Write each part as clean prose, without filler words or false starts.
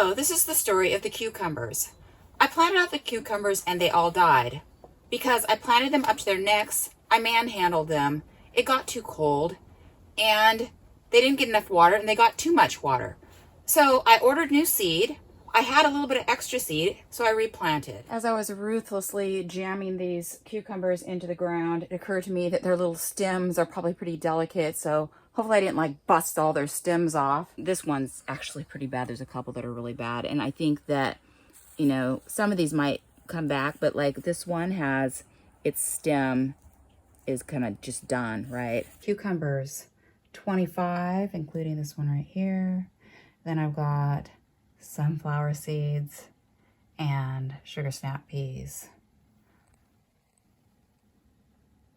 Hello, this is the story of the cucumbers. I planted out the cucumbers and they all died. Because I planted them up to their necks, I manhandled them. It got too cold and they didn't get enough water and they got too much water. So I ordered new seed. I had a little bit of extra seed, so I replanted. As I was ruthlessly jamming these cucumbers into the ground, it occurred to me that their little stems are probably pretty delicate, so hopefully I didn't like bust all their stems off. This one's actually pretty bad. There's a couple that are really bad, and I think that, you know, some of these might come back, but like this one has, its stem is kind of just done, right? Cucumbers, 25, including this one right here. Then I've got sunflower seeds and sugar snap peas.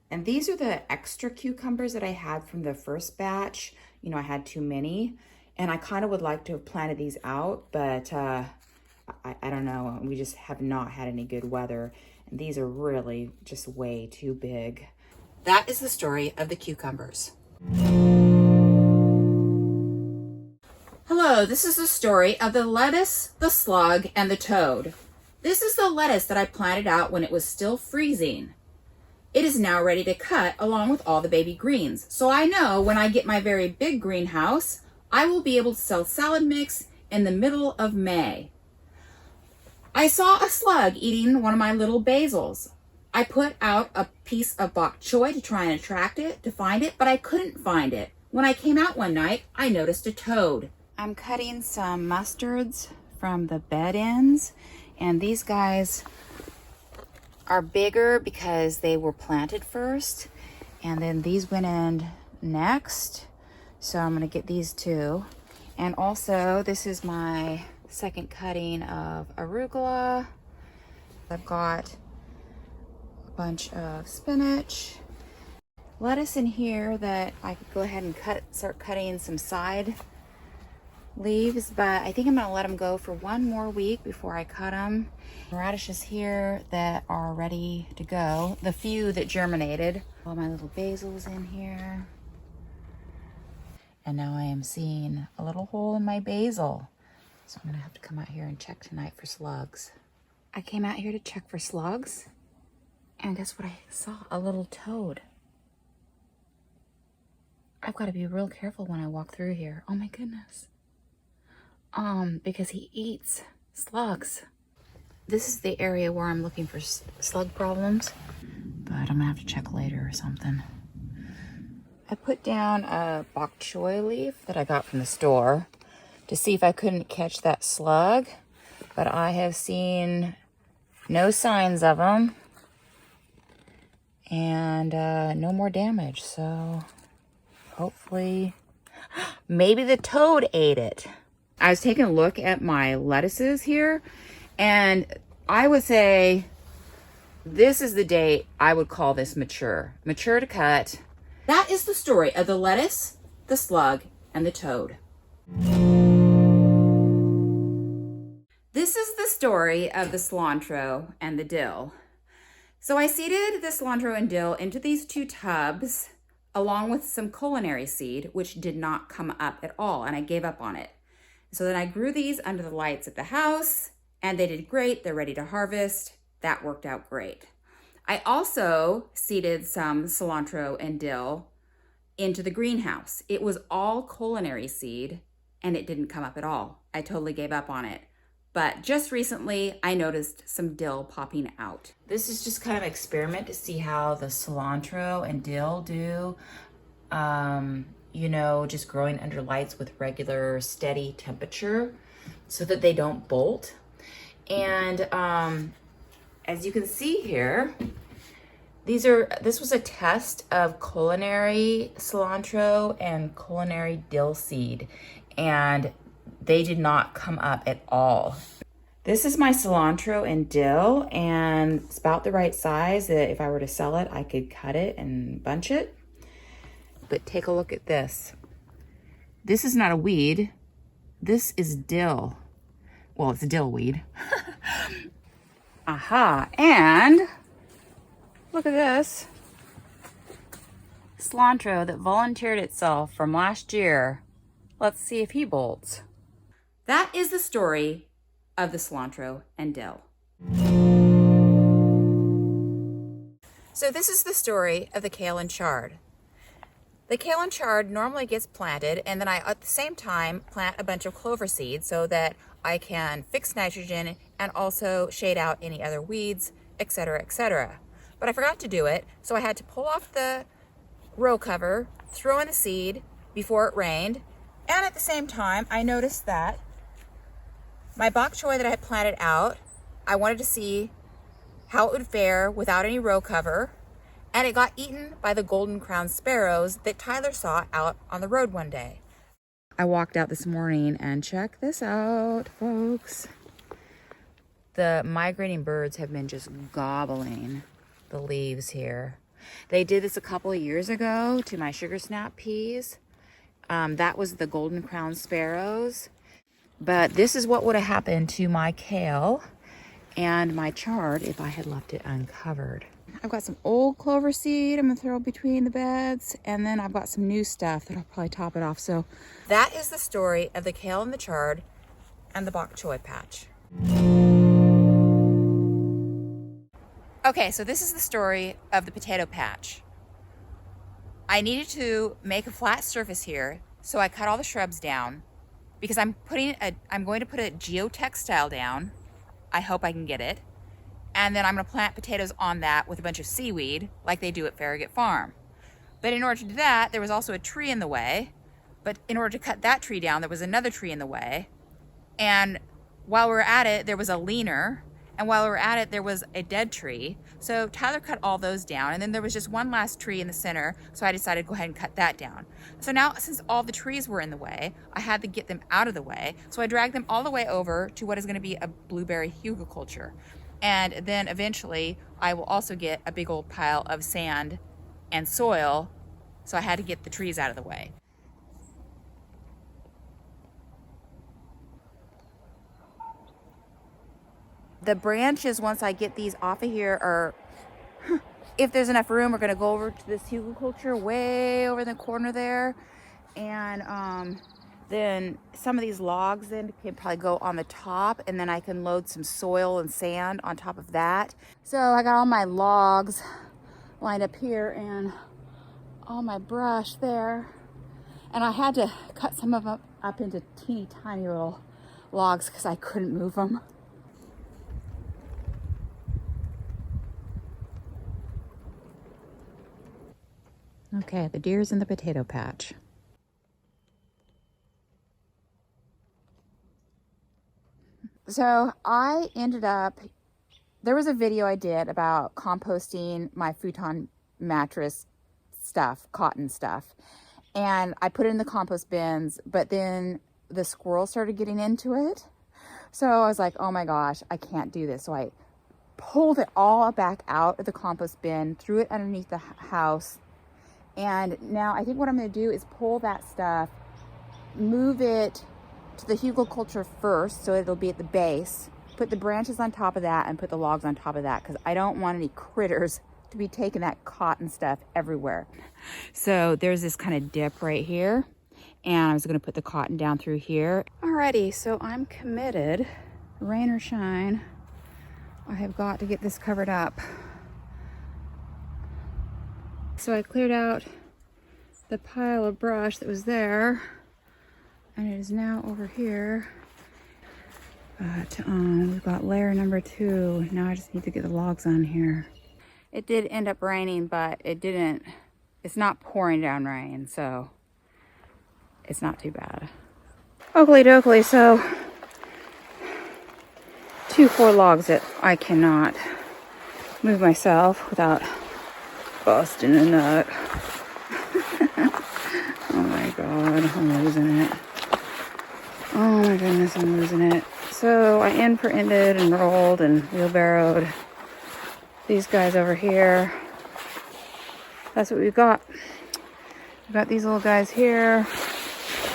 And these are the extra cucumbers that I had from the first batch. You know, I had too many, and I kind of would like to have planted these out, but I don't know. We just have not had any good weather, and these are really just way too big. That is the story of the cucumbers. Hello, this is the story of the lettuce, the slug, and the toad. This is the lettuce that I planted out when it was still freezing. It is now ready to cut along with all the baby greens. So I know when I get my very big greenhouse, I will be able to sell salad mix in the middle of May. I saw a slug eating one of my little basils. I put out a piece of bok choy to try and attract it, to find it, but I couldn't find it. When I came out one night, I noticed a toad. I'm cutting some mustards from the bed ends, and these guys are bigger because they were planted first, and then these went in next. So I'm gonna get these two. And also, this is my second cutting of arugula. I've got a bunch of spinach, lettuce in here that I could go ahead and start cutting some side leaves, but I think I'm gonna let them go for one more week before I cut them. Radishes here that are ready to go, the few that germinated. All my little basils in here. And now I am seeing a little hole in my basil. So I'm gonna have to come out here and check tonight for slugs. I came out here to check for slugs, and guess what I saw? A little toad. I've got to be real careful when I walk through here. Oh my goodness. Because he eats slugs. This is the area where I'm looking for slug problems, but I'm gonna have to check later or something. I put down a bok choy leaf that I got from the store to see if I couldn't catch that slug, but I have seen no signs of them and no more damage. So hopefully, maybe the toad ate it. I was taking a look at my lettuces here, and I would say this is the date I would call this mature. Mature to cut. That is the story of the lettuce, the slug, and the toad. This is the story of the cilantro and the dill. So I seeded the cilantro and dill into these two tubs along with some culinary seed, which did not come up at all, and I gave up on it. So then I grew these under the lights at the house, and they did great. They're ready to harvest. That worked out great. I also seeded some cilantro and dill into the greenhouse. It was all culinary seed, and it didn't come up at all. I totally gave up on it. But just recently, I noticed some dill popping out. This is just kind of an experiment to see how the cilantro and dill do. You know, just growing under lights with regular steady temperature so that they don't bolt. And as you can see here, this was a test of culinary cilantro and culinary dill seed, and they did not come up at all. This is my cilantro and dill, and it's about the right size that if I were to sell it, I could cut it and bunch it. But take a look at this. This is not a weed. This is dill. Well, it's a dill weed. Aha, and look at this. Cilantro that volunteered itself from last year. Let's see if he bolts. That is the story of the cilantro and dill. So this is the story of the kale and chard. The kale and chard normally gets planted, and then I, at the same time, plant a bunch of clover seeds so that I can fix nitrogen and also shade out any other weeds, etc., etc. But I forgot to do it, so I had to pull off the row cover, throw in the seed before it rained, and at the same time, I noticed that my bok choy that I had planted out, I wanted to see how it would fare without any row cover, and it got eaten by the golden-crowned sparrows that Tyler saw out on the road one day. I walked out this morning and check this out, folks. The migrating birds have been just gobbling the leaves here. They did this a couple of years ago to my sugar snap peas. That was the golden-crowned sparrows. But this is what would have happened to my kale and my chard if I had left it uncovered. I've got some old clover seed I'm gonna throw between the beds, and then I've got some new stuff that I'll probably top it off. So that is the story of the kale and the chard and the bok choy patch. Okay, so this is the story of the potato patch. I needed to make a flat surface here, so I cut all the shrubs down because I'm going to put a geotextile down. I hope I can get it. And then I'm gonna plant potatoes on that with a bunch of seaweed like they do at Farragut Farm. But in order to do that, there was also a tree in the way. But in order to cut that tree down, there was another tree in the way. And while we were at it, there was a leaner. And while we were at it, there was a dead tree. So Tyler cut all those down. And then there was just one last tree in the center. So I decided to go ahead and cut that down. So now, since all the trees were in the way, I had to get them out of the way. So I dragged them all the way over to what is gonna be a blueberry hugelkultur. And then eventually I will also get a big old pile of sand and soil. So I had to get the trees out of the way. The branches, once I get these off of here, are, if there's enough room, we're gonna go over to this hugelkultur way over in the corner there. And then some of these logs then can probably go on the top, and then I can load some soil and sand on top of that. So I got all my logs lined up here and all my brush there. And I had to cut some of them up into teeny tiny little logs because I couldn't move them. Okay, the deer's in the potato patch. So I ended up, there was a video I did about composting my futon mattress stuff, cotton stuff. And I put it in the compost bins, but then the squirrels started getting into it. So I was like, oh my gosh, I can't do this. So I pulled it all back out of the compost bin, threw it underneath the house. And now I think what I'm gonna do is pull that stuff, move it to the hugelkultur first, so it'll be at the base, put the branches on top of that and put the logs on top of that, because I don't want any critters to be taking that cotton stuff everywhere. So there's this kind of dip right here, and I was going to put the cotton down through here. Alrighty, so I'm committed, rain or shine, I have got to get this covered up. So I cleared out the pile of brush that was there, and it is now over here. But we've got layer number 2. Now I just need to get the logs on here. It did end up raining, but it's not pouring down rain, so it's not too bad. Oakley dokley, so 4 logs that I cannot move myself without busting a nut. Oh my god, I'm losing it. Oh my goodness, I'm losing it. So I end-for-ended and rolled and wheelbarrowed these guys over here. That's what we've got. We've got these little guys here,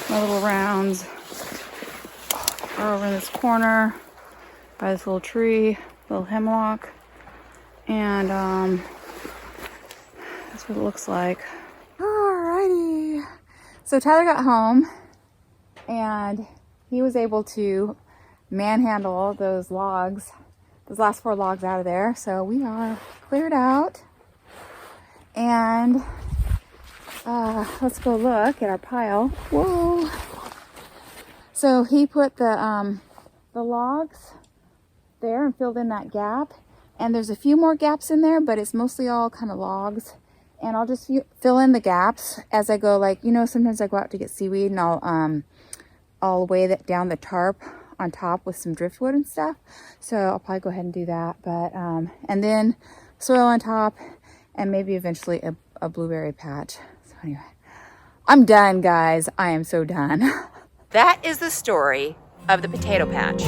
my little rounds are over in this corner by this little tree, little hemlock, and that's what it looks like. Alrighty. So Tyler got home and he was able to manhandle those logs, those last 4 logs out of there. So we are cleared out, and let's go look at our pile. Whoa! So he put the logs there and filled in that gap, and there's a few more gaps in there, but it's mostly all kind of logs. And I'll just fill in the gaps as I go. Like, you know, sometimes I go out to get seaweed and I'll weigh that down the tarp on top with some driftwood and stuff. So I'll probably go ahead and do that. But and then soil on top, and maybe eventually a blueberry patch. So anyway, I'm done, guys. I am so done. That is the story of the potato patch.